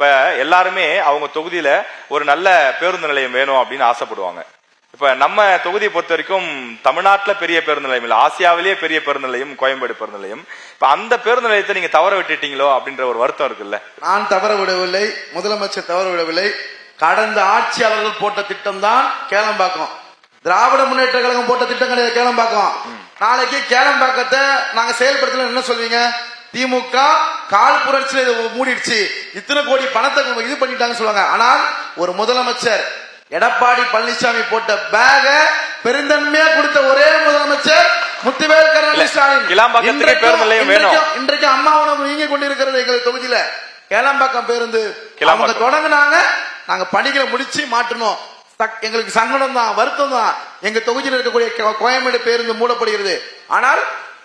இப்ப எல்லாருமே அவங்க தொகுதியில ஒரு நல்ல பேருந்து நிலையம் வேணும் அப்படின்னு ஆசைப்படுவாங்க. இப்ப நம்ம தொகுதியை பொறுத்த வரைக்கும் தமிழ்நாட்டுல பெரிய பேருந்து நிலையம் இல்ல, ஆசியாவிலேயே பெரிய பேருந்து நிலையம் கோயம்பேடு பேருந்து நிலையம். இப்ப அந்த பேருந்து நிலையத்தை நீங்க தவற விட்டுட்டீங்களோ அப்படின்ற ஒரு வருத்தம் இருக்குல்ல? நான் தவற விடவில்லை, முதலமைச்சர் தவற விடவில்லை. கடந்த ஆட்சியாளர்கள் போட்ட திட்டம் தான் கேளம்பாக்கம். திராவிட முன்னேற்ற கழகம் போட்ட திட்டம் கிடையாது கேளம்பாக்கம். நாளைக்கு கேளம்பாக்கத்தை நாங்க செயல்படுத்தல என்ன சொல்வீங்க? திமுக கால் புரட்சியில இதை மூடிடுச்சு, இத்தனை கோடி பணத்தை இது பண்ணிட்டாங்க சொல்லுவாங்க. ஆனால் ஒரு முதலமைச்சர் எடப்பாடி பழனிசாமி போட்ட பேக பெருந்தன்மையா கொடுத்த ஒரே முதலமைச்சர் முத்துவேல் கருணாநிதி ஸ்டாலின். இன்றைக்கு அம்மா உணவு நீங்க கொண்டிருக்கிறது எங்கள் தொகுதியில கேளம்பாக்கம் பேருந்து அவங்க தொடங்கினாங்க. நாங்க பணிகளை முடிச்சு மாற்றணும். எங்களுக்கு சங்கடம் தான், வருத்தம் தான். எங்க தொகுதியில் இருக்கக்கூடிய கோயம்பேடு பேருந்து மூடப்படுகிறது. ஆனால்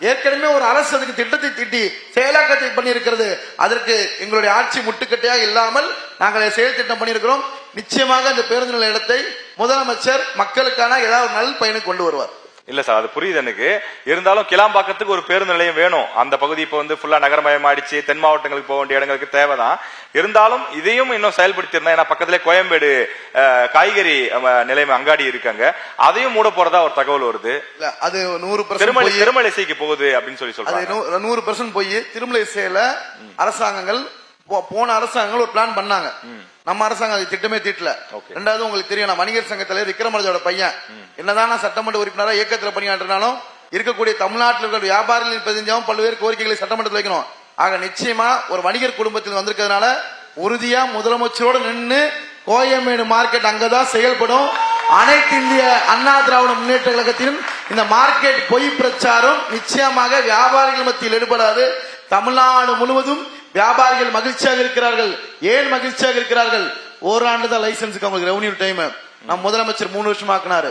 ஏற்கனவே ஒரு அரசு அதுக்கு திட்டத்தை தீட்டி செயலாக்கத்தை பண்ணி இருக்கிறது. அதற்கு எங்களுடைய ஆட்சி முட்டுக்கட்டையாக இல்லாமல் நாங்கள் செயல் திட்டம் பண்ணியிருக்கிறோம். நிச்சயமாக இந்த பேருந்து நிலைய இடத்தை முதலமைச்சர் மக்களுக்கான ஏதாவது நல் பயனை கொண்டு வருவார். இல்ல சார், அது புரியுது எனக்கு. இருந்தாலும் கிளாம்பாக்கத்துக்கு ஒரு பேருந்து நிலையம் வேணும். அந்த பகுதி இப்ப ஃபுல்லா நகரமயமாயிடுச்சு, தென் மாவட்டங்களுக்கு போக வேண்டிய இடங்களுக்கு தேவைதான். இருந்தாலும் இதையும் இன்னும் செயல்படுத்தி இருந்தா, ஏன்னா பக்கத்திலே கோயம்பேடு காய்கறி நிலையம் அங்காடி இருக்காங்க, அதையும் மூட போறதா ஒரு தகவல் வருது. அது 100% திருமலைசைக்கு போகுது அப்படின்னு சொல்லி சொல்றாங்க. 100% போய் திருமலைசையில அரசாங்கங்கள் போன அரசாங்கங்கள் ஒரு பிளான் பண்ணாங்க. நம்ம அரசாங்கம் அது திட்டமே தீட்டல. ரெண்டாவது உங்களுக்கு தெரியும், நான் வணிகர் சங்க தலைவர் விக்ரமராஜோட பையன். என்னதான் நான் சட்டமன்ற உறுப்பினராக இயக்கத்தில் பணியாற்றினாலும் இருக்கக்கூடிய தமிழ்நாட்டில் இருக்கிற வியாபாரிகளின் பிரதிநிதியாகவும் பல்வேறு கோரிக்கைகளை சட்டமன்றத்தில் வைக்கணும். ஆக நிச்சயமா ஒரு வணிகர் குடும்பத்தில் வந்திருக்கிறதுனால உறுதியா முதலமைச்சரோடு நின்று கோயம்பேடு மார்க்கெட் அங்கதான் செயல்படும். அனைத்து இந்திய அண்ணா திராவிட முன்னேற்ற கழகத்திலும் இந்த மார்க்கெட் பொய் பிரச்சாரம் நிச்சயமாக வியாபாரிகள் மத்தியில் ஈடுபடாது. தமிழ்நாடு முழுவதும் வியாபாரிகள் மகிழ்ச்சியாக இருக்கிறார்கள். ஏன் மகிழ்ச்சியாக இருக்கிறார்கள்? ஓராண்டு தான் லைசன்ஸுக்கு அவங்களுக்கு ரெவன்யூ டைம். நம்ம முதலமைச்சர் 3 வருஷம் ஆக்கினாரு.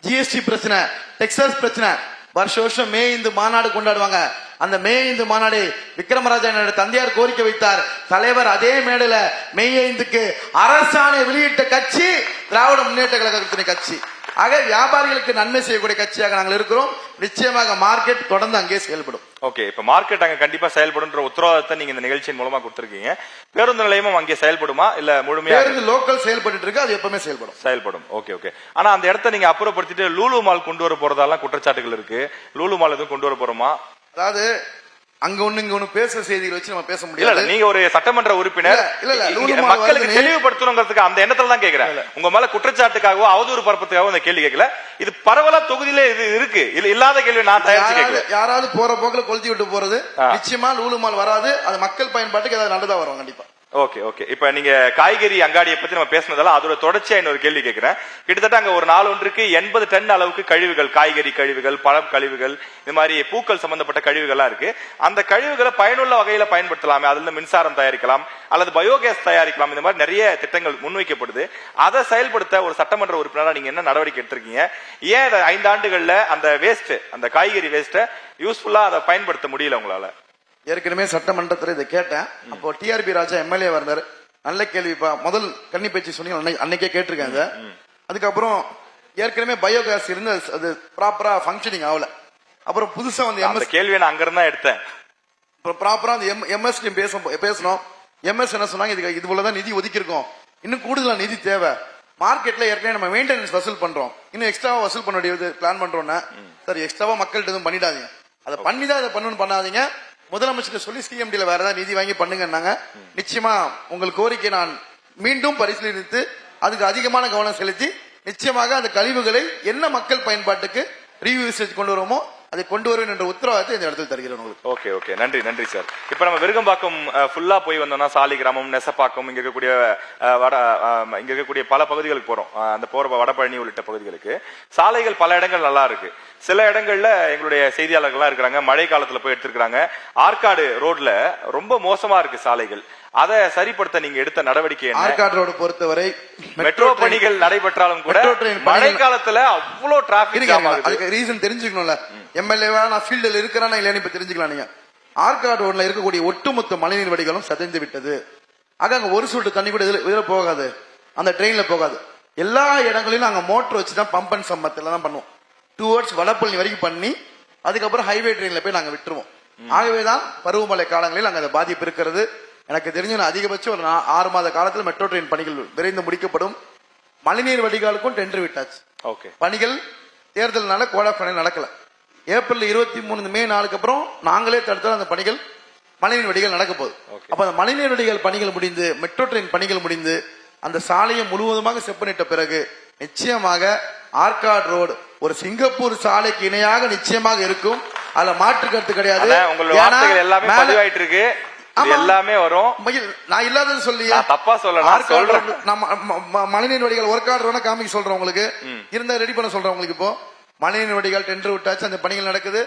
ஜிஎஸ்டி பிரச்சனை, டெக்ஸாஸ் பிரச்சனை, வருஷம் மே இந்து மாநாடு கொண்டாடுவாங்க. அந்த மே இந்து மாநாடு விக்ரமராஜா தந்தையார் கோரிக்கை வைத்தார். தலைவர் அதே மேடையில மே 5க்கு அரசாணை வெளியிட்ட கட்சி திராவிட முன்னேற்ற கழகத்தின் கட்சி. ஆக வியாபாரிகளுக்கு நன்மை செய்யக்கூடிய கட்சியாக நாங்கள் இருக்கிறோம். நிச்சயமாக மார்க்கெட் தொடர்ந்து அங்கே செயல்படும். ஓகே, இப்ப மார்க்கெட் அங்க கண்டிப்பா செயல்படும் உத்தரவாதத்தை நீங்க இந்த நிகழ்ச்சியின் மூலமா கொடுத்திருக்கீங்க. பேருந்து நிலையமும் அங்கே செயல்படுமா இல்ல முழுமையா? பேருந்து லோக்கல் செயல்பட்டு இருக்கு, அது எப்பவுமே செயல்படும். Okay okay. ஆனா அந்த இடத்த நீங்க அப்புறப்படுத்திட்டு லூலு மால் கொண்டு வர போறதாலாம் குற்றச்சாட்டுகள் இருக்கு. லூலு மால் எதுவும் கொண்டு வர போறோமா? அதாவது அங்க ஒண்ணு இங்க ஒண்ணு பேச செய்திகள் வச்சு நம்ம பேச முடியாது. நீங்க ஒரு சட்டமன்ற உறுப்பினர், மக்களுக்கு தெளிவுபடுத்தணுங்கிறதுக்கு அந்த எண்ணத்துல தான் கேக்குறேன். உங்க மேல குற்றச்சாட்டுக்காகவோ அவதூறு பரப்பத்துக்காகவோ அந்த கேள்வி கேட்கல. இது பரவலா தொகுதியில இது இருக்கு, இல்லாத கேள்வி நான் தயாரிச்சு கேட்கல. யாராவது போற போக்குல கொளுத்தி விட்டு போறது நிச்சயமா லூலு மால் வராது. அது மக்கள் பயன்பாட்டுக்கு ஏதாவது நல்லதா வரும் கண்டிப்பா. Okay okay. இப்ப நீங்க காய்கறி அங்காடியை பத்தி நம்ம பேசினதால அதோட தொடர்ச்சியா இன்னொரு கேள்வி கேட்கிறேன். கிட்டத்தட்ட அங்க ஒரு நாள் ஒன்றுக்கு 80 டன் அளவுக்கு கழிவுகள், காய்கறி கழிவுகள், பழம் கழிவுகள், இந்த மாதிரி பூக்கள் சம்பந்தப்பட்ட கழிவுகள்லாம் இருக்கு. அந்த கழிவுகளை பயனுள்ள வகையில பயன்படுத்தலாமே, அதுல மின்சாரம் தயாரிக்கலாம் அல்லது பயோகேஸ் தயாரிக்கலாம். இந்த மாதிரி நிறைய திட்டங்கள் முன்வைக்கப்படுது. அதை செயல்படுத்த ஒரு சட்டமன்ற உறுப்பினரா நீங்க என்ன நடவடிக்கை எடுத்திருக்கீங்க? ஏன் 5 ஆண்டுகள்ல அந்த வேஸ்ட், அந்த காய்கறி வேஸ்ட்டை யூஸ்ஃபுல்லா அதை பயன்படுத்த முடியல உங்களால? ஏற்கனவே சட்டமன்றத்தில் இதை கேட்டேன். அப்போ டிஆர்பி ராஜா எம்எல்ஏ வந்தாரு. நல்ல கேள்விப்பா, முதல் கண்ணி பேச்சு சொன்னீங்க, அன்னைக்கே கேட்டிருக்காங்க. அதுக்கப்புறம் ஏற்கனவே பயோகேஸ் இருந்து அது ப்ராப்பரா ஃபங்க்ஷனிங் ஆகல. அப்புறம் புதுசா வந்து கேள்வி நான் அங்க இருந்தா எடுத்தேன். ப்ராப்பரா அந்த எம்எஸ் பேசணும். எம்எஸ் என்ன சொன்னாங்க, இதுக்கு இது போலதான் நிதி ஒதுக்கி இருக்கோம், இன்னும் கூடுதலா நிதி தேவை. மார்க்கெட்ல ஏற்கனவே நம்ம மெயின்டெனன்ஸ் வசூல் பண்றோம், இன்னும் எக்ஸ்ட்ராவா வசூல் பண்ண வேண்டியது பிளான் பண்றோம்னா சரி எக்ஸ்ட்ராவா மக்கள்கிட்ட எதுவும் பண்ணிடாதீங்க, அதை பண்ணிதான் அதை பண்ணணும் பண்ணாதீங்க. முதலமைச்சர் சொல்லி சிஎம்டில வேற ஏதாவது நிதி வாங்கி பண்ணுங்க. நிச்சயமா உங்கள் கோரிக்கை நான் மீண்டும் பரிசீலித்து அதுக்கு அதிகமான கவனம் செலுத்தி நிச்சயமாக அந்த கழிவுகளை என்ன மக்கள் பயன்பாட்டுக்கு ரீயூசேஜ் கொண்டு வருமோ அதை கொண்டு வருவேன் என்ற உத்தரவாதத்தை இந்த இடத்தில் தருகிறேன் உங்களுக்கு. ஓகே ஓகே, நன்றி நன்றி சார். இப்ப நம்ம விருகம்பாக்கம் ஃபுல்லா போய் வந்தோம்னா சாலிகிராமம், நெசப்பாக்கம், இங்க இருக்கக்கூடிய பல பகுதிகளுக்கு போறோம். அந்த போற வடபழனி உள்ளிட்ட பகுதிகளுக்கு சாலைகள் பல இடங்கள் நல்லா இருக்கு. சில இடங்கள்ல எங்களுடைய செய்தியாளர்கள்லாம் இருக்கிறாங்க, மழை காலத்துல போய் எடுத்திருக்காங்க. ஆற்காடு ரோட்ல ரொம்ப மோசமா இருக்கு சாலைகள். அதை சரிப்படுத்த நீங்க எடுத்த நடவடிக்கை என்ன? ஆற்காடு ரோடு பொறுத்தவரை மெட்ரோ பணிகள் நடைபெற்றாலும் கூட மழை காலத்துல அவ்வளவு டிராபிக் ஜாம் ஆகுது. அதுக்கு ரீசன் தெரிஞ்சுக்கணும்ல. எம்எல்ஏவா நான் ஃபீல்டில் இருக்கிறானா இல்லையா இப்ப தெரிஞ்சுக்கலாம். நீங்க ஆற்காடு ரோட்ல இருக்கக்கூடிய ஒட்டுமொத்த மழைநீர் வடிகளும் சதைந்து விட்டது. ஆக அங்க ஒரு சொட்டு தண்ணி கூட இதுல போகாது, அந்த ட்ரெயின்ல போகாது. எல்லா இடங்களிலும் நாங்க மோட்டர் வச்சுதான் பம்ப் அண்ட் சம்பத்துல தான் பண்ணுவோம். டுவர்ட்ஸ் வடபழனி வரைக்கும் பண்ணி அதுக்கப்புறம் ஹைவே ட்ரெயின்ல போய் நாங்க விட்டுருவோம். ஆகவேதான் பருவமழை காலங்களில் அங்க பாதிப்பு இருக்கிறது. எனக்கு தெரிஞ்ச அதிகபட்சம் ஒரு 6 மாத காலத்தில் மெட்ரோ ட்ரெயின் பணிகள் விரைந்து முடிக்கப்படும். மழைநீர் வடிகாலுக்கும் டெண்டர் விட்டாச்சு. ஓகே. பணிகள் தேர்தல்னால கோட் ஆஃப் கண்டக்ட் நடக்கல. ஏப்ரல் 23 மே நாளுக்கு அப்புறம் நாங்களே தடுத்தால் அந்த பணிகள் மழைநீர் வடிகால் நடக்க போகுது. அப்ப அந்த மழைநீர் வடிகால் பணிகள் முடிந்து மெட்ரோ ட்ரெயின் பணிகள் முடிந்து அந்த சாலையை முழுவதுமாக செப்பனிட்ட பிறகு நிச்சயமாக ஆர்காட் ரோடு ஒரு சிங்கப்பூர் சாலைக்கு இணையாக நிச்சயமாக இருக்கும். அதுல மாற்று கருத்து கிடையாது. உங்களோட வார்த்தைகள் எல்லாமே பதிவாயிட்டு இருக்கு. எல்லாமே வரும். நான் இல்லாதது சொல்லி தப்பா சொல்றேன். மழைநீர் வடிகால் ஒர்க் ஆர்டர் காமிக்க சொல்றேன் உங்களுக்கு. இருந்தா ரெடி பண்ண சொல்றேன் உங்களுக்கு. இப்போ மழைநீர் வடிகால் டெண்டர் விட்டாச்சு. அந்த பணிகள் நடக்குது.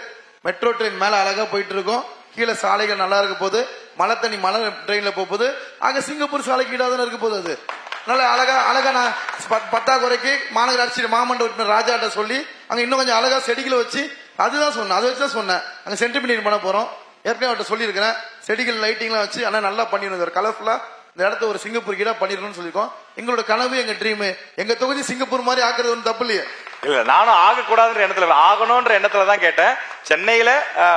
மெட்ரோ ட்ரெயின் மேல அழகா போயிட்டு இருக்கும். கீழே சாலைகள் நல்லா இருக்க போது. மழை தண்ணி மழை ட்ரெயின்ல போகுது. அங்க சிங்கப்பூர் சாலைக்கு ஈடாதான் இருக்க போகுது. அது அதனால அழகா நான் பத்தாக்குறைக்கு மாநகராட்சி மாமன்ற உறுப்பினர் ராஜாட்ட சொல்லி அங்க இன்னும் கொஞ்சம் அழகா செடிகளை வச்சு அதுதான் சொன்னேன். அதை வச்சுதான் சொன்னேன். அங்க சென்டிமீட்டர் பண்ண போறோம். ஏற்கனவே அவர்கிட்ட சொல்லியிருக்கிறேன். செடிகள் லைட்டிங்லாம் வச்சு ஆனா நல்லா பண்ணிடணும். கலர்ஃபுல்லா இந்த இடத்த ஒரு சிங்கப்பூர் கீழா பண்ணிடணும்னு சொல்லியிருக்கோம். எங்களோட கனவு, எங்க ட்ரீம், எங்க தொகுதி சிங்கப்பூர் மாதிரி ஆக்குறது ஒன்றும் தப்பு இல்லையே. இல்ல, நானும் ஆகக்கூடாதுன்ற எண்ணத்துல ஆகணும்ன்ற எண்ணத்துல தான் கேட்டேன். சென்னையில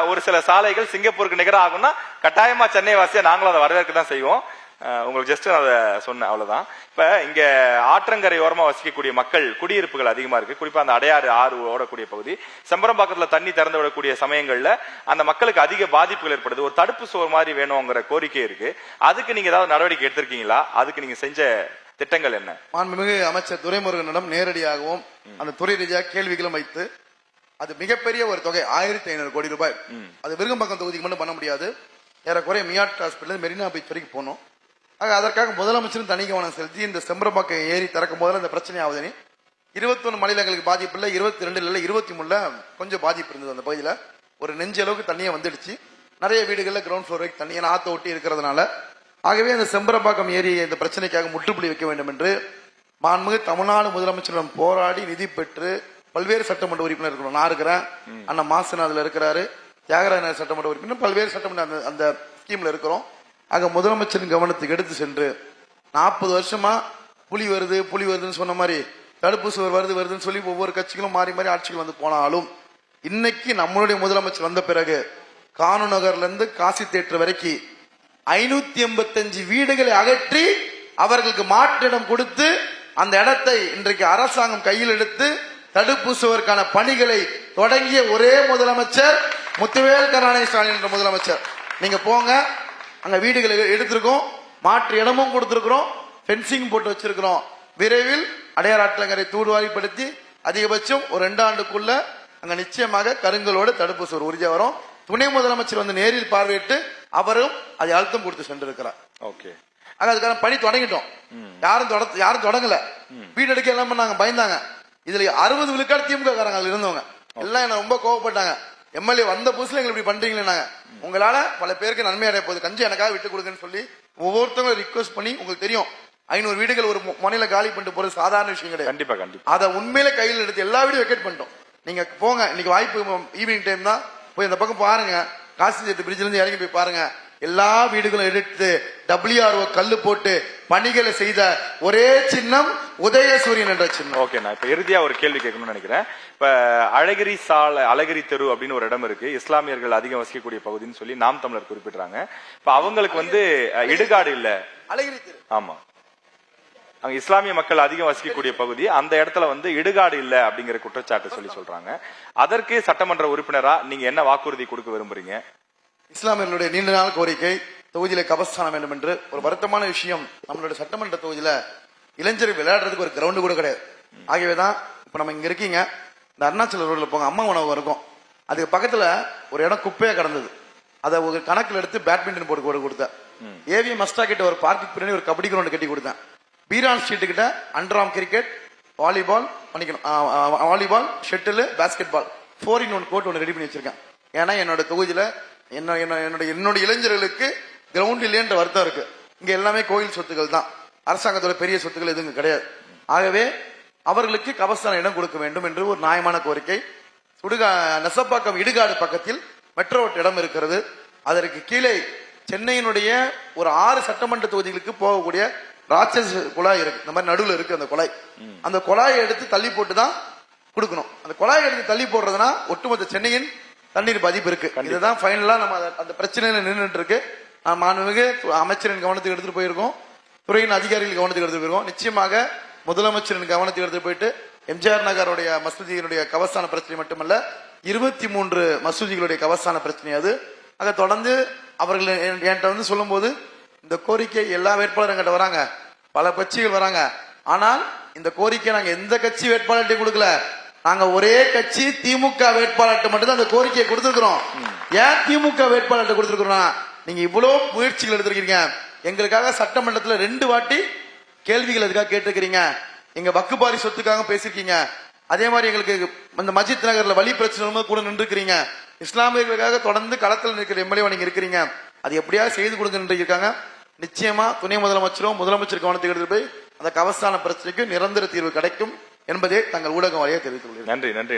ஒரு சில சாலைகள் சிங்கப்பூருக்கு நிகர ஆகும்னா கட்டாயமா சென்னை வாசியா நாங்களும் அதை வரவேற்க தான் செய்வோம். உங்களுக்கு ஜஸ்ட் அதை சொன்னேன், அவ்வளவுதான். இப்ப இங்க ஆற்றங்கரை ஓரமா வசிக்கக்கூடிய மக்கள் குடியிருப்புகள் அதிகமா இருக்கு. குறிப்பா அந்த அடையாறு ஆறு ஓடக்கூடிய பகுதி, செம்பரம்பாக்கத்துல தண்ணி திறந்து விடக்கூடிய சமயங்கள்ல அந்த மக்களுக்கு அதிக பாதிப்புகள் ஏற்படுது. ஒரு தடுப்பு சுவர் மாதிரி வேணுங்கிற கோரிக்கை இருக்கு. அதுக்கு நீங்க ஏதாவது நடவடிக்கை எடுத்திருக்கீங்களா? அதுக்கு நீங்க செஞ்ச திட்டங்கள் என்ன? மாண்புமிகு அமைச்சர் துரைமுருகனிடம் நேரடியாகவும் அந்த துறை ரீதியாக கேள்விகளும் வைத்து அது மிகப்பெரிய ஒரு தொகை 1500 கோடி ரூபாய். அது விருகம்பாக்கம் தொகுதிக்கு மட்டும் பண்ண முடியாது. ஏறக்குறைய மியாட் ஹாஸ்பிட்டல் மெரினா பீச் வரைக்கும் போனோம். அதற்காக முதலமைச்சரும் தனி கவனம் செலுத்தி இந்த செம்பரம்பாக்கம் ஏரி திறக்கும் போதுல இந்த பிரச்சனை ஆகுதுன்னு 21 மாநிலங்களுக்கு பாதிப்பு இல்லை, 22 இல்ல 23 கொஞ்சம் பாதிப்பு இருந்தது. அந்த பகுதியில ஒரு நெஞ்சு அளவுக்கு தண்ணியை வந்துடுச்சு. நிறைய வீடுகள்ல கிரவுண்ட் ஃப்ளோர் வரைக்கும் தண்ணியை ஆத்த ஒட்டி இருக்கிறதுனால ஆகவே அந்த செம்பரம்பாக்கம் ஏரி இந்த பிரச்சனைக்காக முற்றுப்புள்ளி வைக்க வேண்டும் என்று மாண்புமிகு தமிழ்நாடு முதலமைச்சரிடம் போராடி நிதி பெற்று பல்வேறு சட்டமன்ற உறுப்பினர் இருக்கிறோம். நான் இருக்கிறேன், அண்ணா மாசன் அதுல இருக்கிறாரு, தியாகராஜ சட்டமன்ற உறுப்பினர், பல்வேறு சட்டமன்ற அந்த ஸ்கீம்ல இருக்கிறோம். ஆக முதலமைச்சரின் கவனத்துக்கு எடுத்து சென்று 40 வருஷமா புலி வருதுன்னு சொன்ன மாதிரி தடுப்பு சுவர் வருதுன்னு சொல்லி ஒவ்வொரு கட்சிகளும் மாறி மாறி ஆட்சிகள் வந்து போனாலும் இன்னைக்கு நம்மளுடைய முதலமைச்சர் வந்த பிறகு கானு நகர்ல இருந்து காசி தேட்டர் வரைக்கும் 585 வீடுகளை அகற்றி அவர்களுக்கு மாற்றிடம் கொடுத்து அந்த இடத்தை இன்றைக்கு அரசாங்கம் கையில் எடுத்து தடுப்பு சுவருக்கான பணிகளை தொடங்கிய ஒரே முதலமைச்சர் முத்துவேல் கருணாநிதி ஸ்டாலின் என்ற முதலமைச்சர். நீங்க போங்க, அங்க வீடுகளை எடுத்திருக்கோம், மாற்று இடமும் கொடுத்திருக்கிறோம், பென்சிங் போட்டு வச்சிருக்கிறோம். விரைவில் அடையார் ஆற்றங்கரை தூர்வாரிப்படுத்தி அதிகபட்சம் ஒரு 2 ஆண்டுக்குள்ள அங்க நிச்சயமாக கருங்கலோடு தடுப்பு சுவர் உறுதியா வரும். துணை முதலமைச்சர் வந்து நேரில் பார்வையிட்டு அவரும் அதை அழுத்தம் கொடுத்து சென்றிருக்கிறார். ஓகே. அதுக்கான பணி தொடங்கிட்டோம். யாரும் தொடங்கல. வீடு எடுக்க எல்லாம் பண்ணாங்க, பயந்தாங்க. இதுல 60 விழுக்காடு திமுக காரங்க அதுல இருந்தவங்க எல்லாம் என்ன ரொம்ப கோவப்பட்டாங்க. எம்எல்ஏ வந்த புதுசுல எங்களுக்கு இப்படி பண்றீங்களே, உங்களால பல பேருக்கு நன்மை அடைய போகுது, கஞ்சி எனக்காக விட்டு கொடுங்கன்னு சொல்லி ஒவ்வொருத்தவங்க ரிக்வெஸ்ட் பண்ணி, உங்களுக்கு தெரியும் 500 வீடுகள் ஒரு முனையில காலி பண்ணிட்டு போறது சாதாரண விஷயம் கிடையாது. கண்டிப்பா கண்டிப்பா. அதை உண்மையில கையில் எடுத்து எல்லா வீடும் வெக்கேட் பண்ணிட்டோம். நீங்க போங்க, இன்னைக்கு வாய்ப்பு ஈவினிங் டைம் தான், போய் அந்த பக்கம் பாருங்க. காசிஜெட்டு பிரிட்ஜ்ல இருந்து இறங்கி போய் பாருங்க. எல்லா வீடுகளும் எடுத்து WRO கல்லு போட்டு பணிகளை செய்த ஒரே சின்னம் உதயசூரியன் என்ற சின்னம். ஓகே, நான் இப்ப இறுதியா ஒரு கேள்வி கேட்கணும்னு நினைக்கிறேன். இப்ப அழகிரி தெரு அப்படின்னு ஒரு இடம் இருக்கு, இஸ்லாமியர்கள் அதிகம் வசிக்கக்கூடிய பகுதின்னு சொல்லி நாம் தமிழர் குறிப்பிடுறாங்க. இப்ப அவங்களுக்கு வந்து இடுகாடு இல்ல. அழகிரி தெரு, ஆமா, அங்க இஸ்லாமிய மக்கள் அதிகம் வசிக்கக்கூடிய பகுதி, அந்த இடத்துல வந்து இடுகாடு இல்ல அப்படிங்கிற குற்றச்சாட்டு சொல்றாங்க. அதற்கு சட்டமன்ற உறுப்பினரா நீங்க என்ன வாக்குறுதி கொடுக்க விரும்புறீங்க? இஸ்லாமியர்களுடைய நீண்ட நாள் கோரிக்கை தொகுதியில கபஸ்தானம் வேண்டும் என்று. ஒரு வருத்தமான விஷயம், நம்மளுடைய சட்டமன்ற தொகுதியில இளைஞர்கள் விளையாடுறதுக்கு ஒரு கிரவுண்டு கூட கிடையாது. ஆகவேதான் இப்ப நம்ம இங்க இருக்கீங்க, இந்த அருணாச்சல ரோட்ல போங்க, அம்மா உணவு இருக்கும், அதுக்கு பக்கத்துல ஒரு இடம் குப்பையா கிடந்தது. அதை ஒரு கணக்கில் எடுத்து பேட்மிண்டன் போர்டு கொடுத்தேன். ஏவிஎம் மஸ்டா கிட்ட ஒரு பார்க்குக்கு பின்னாடி ஒரு கபடி கிரவுண்ட் கட்டி கொடுத்தேன். பீரான் ஸ்ட்ரீட் கிட்ட அண்டர்ஆர்ம் கிரிக்கெட், வாலிபால் பண்ணிக்கணும், volleyball, shuttle, basketball 4-in-1 court ஒன்று ரெடி பண்ணி வச்சிருக்கேன். ஏன்னா என்னோட தொகுதியில என்னோட இளைஞர்களுக்கு கிரவுண்ட் இல்லையன்ற வருத்தம் இருக்கு. இங்க எல்லாமே கோயில் சொத்துக்கள் தான், அரசாங்கத்தோட பெரிய சொத்துக்கள் எதுவும் கிடையாது. ஆகவே அவர்களுக்கு கபஸ்தான இடம் கொடுக்க வேண்டும் என்று ஒரு நியாயமான கோரிக்கை. நெசப்பாக்கம் இடுகாடு பக்கத்தில் மெட்ரோ இடம் இருக்கிறது. அதற்கு கீழே சென்னையினுடைய ஒரு 6 சட்டமன்ற தொகுதிகளுக்கு போகக்கூடிய ராட்சஸ் குழாய் இருக்கு. இந்த மாதிரி நடுவில் இருக்கு அந்த குழாய். அந்த குழாயை எடுத்து தள்ளி போட்டு தான் கொடுக்கணும். அந்த குழாயை எடுத்து தள்ளி போடுறதுனா ஒட்டுமொத்த சென்னையின் தண்ணீர் பாதிப்பு இருக்கு. இதுதான் ஃபைனலா நம்ம அந்த பிரச்சனையில நின்றுட்டு இருக்கு. மாண்புமிகு அமைச்சரின் கவனத்துக்கு எடுத்துட்டு போயிருக்கோம், துறையின் அதிகாரிகள் கவனத்துக்கு எடுத்துட்டு போயிருக்கோம். நிச்சயமாக முதலமைச்சரின் கவனத்துக்கு எடுத்துட்டு போயிட்டு எம்ஜிஆர் நகருடைய மசூதியினுடைய கவசான பிரச்சனை மட்டுமல்ல 23 மசூதிகளுடைய கவசான பிரச்சனை அது. அதை தொடர்ந்து அவர்கள் என்கிட்ட வந்து சொல்லும் போது இந்த கோரிக்கை எல்லா வேட்பாளரும் என்கிட்ட வராங்க, பல கட்சிகள் வராங்க. ஆனால் இந்த கோரிக்கை நாங்க எந்த கட்சி வேட்பாளர்கிட்ட கொடுக்கல, நாங்க ஒரே கட்சி திமுக வேட்பாளர்கிட்ட மட்டும்தான் அந்த கோரிக்கையை கொடுத்திருக்கிறோம். ஏன் திமுக வேட்பாளர்கிட்ட கொடுத்திருக்கிறோம்? நீங்க இவ்வளவு முயற்சிகள் எடுத்திருக்கீங்க, எங்களுக்காக சட்டமன்றத்துல 2 வாட்டி கேள்விகள் அதுக்காக கேட்டிருக்கிறீங்க, எங்க வக்குபாரி சொத்துக்காக பேசிருக்கீங்க, அதே மாதிரி எங்களுக்கு இந்த மஜித் நகர்ல வழி பிரச்சனை கூட நின்றுக்கிறீங்க, இஸ்லாமியர்களுக்காக தொடர்ந்து களத்தில் நிற்கிற எம்எல்ஏ நீங்க இருக்கிறீங்க, அது எப்படியா செய்து கொடுங்க இருக்காங்க. நிச்சயமா துணை முதலமைச்சரும் முதலமைச்சர் கவனத்துக்கு எடுத்து போய் அந்த கவசான பிரச்சனைக்கு நிரந்தர தீர்வு கிடைக்கும் என்பதை தங்கள் ஊடகம் வழியாக தெரிவித்துக் கொள்கிறேன். நன்றி.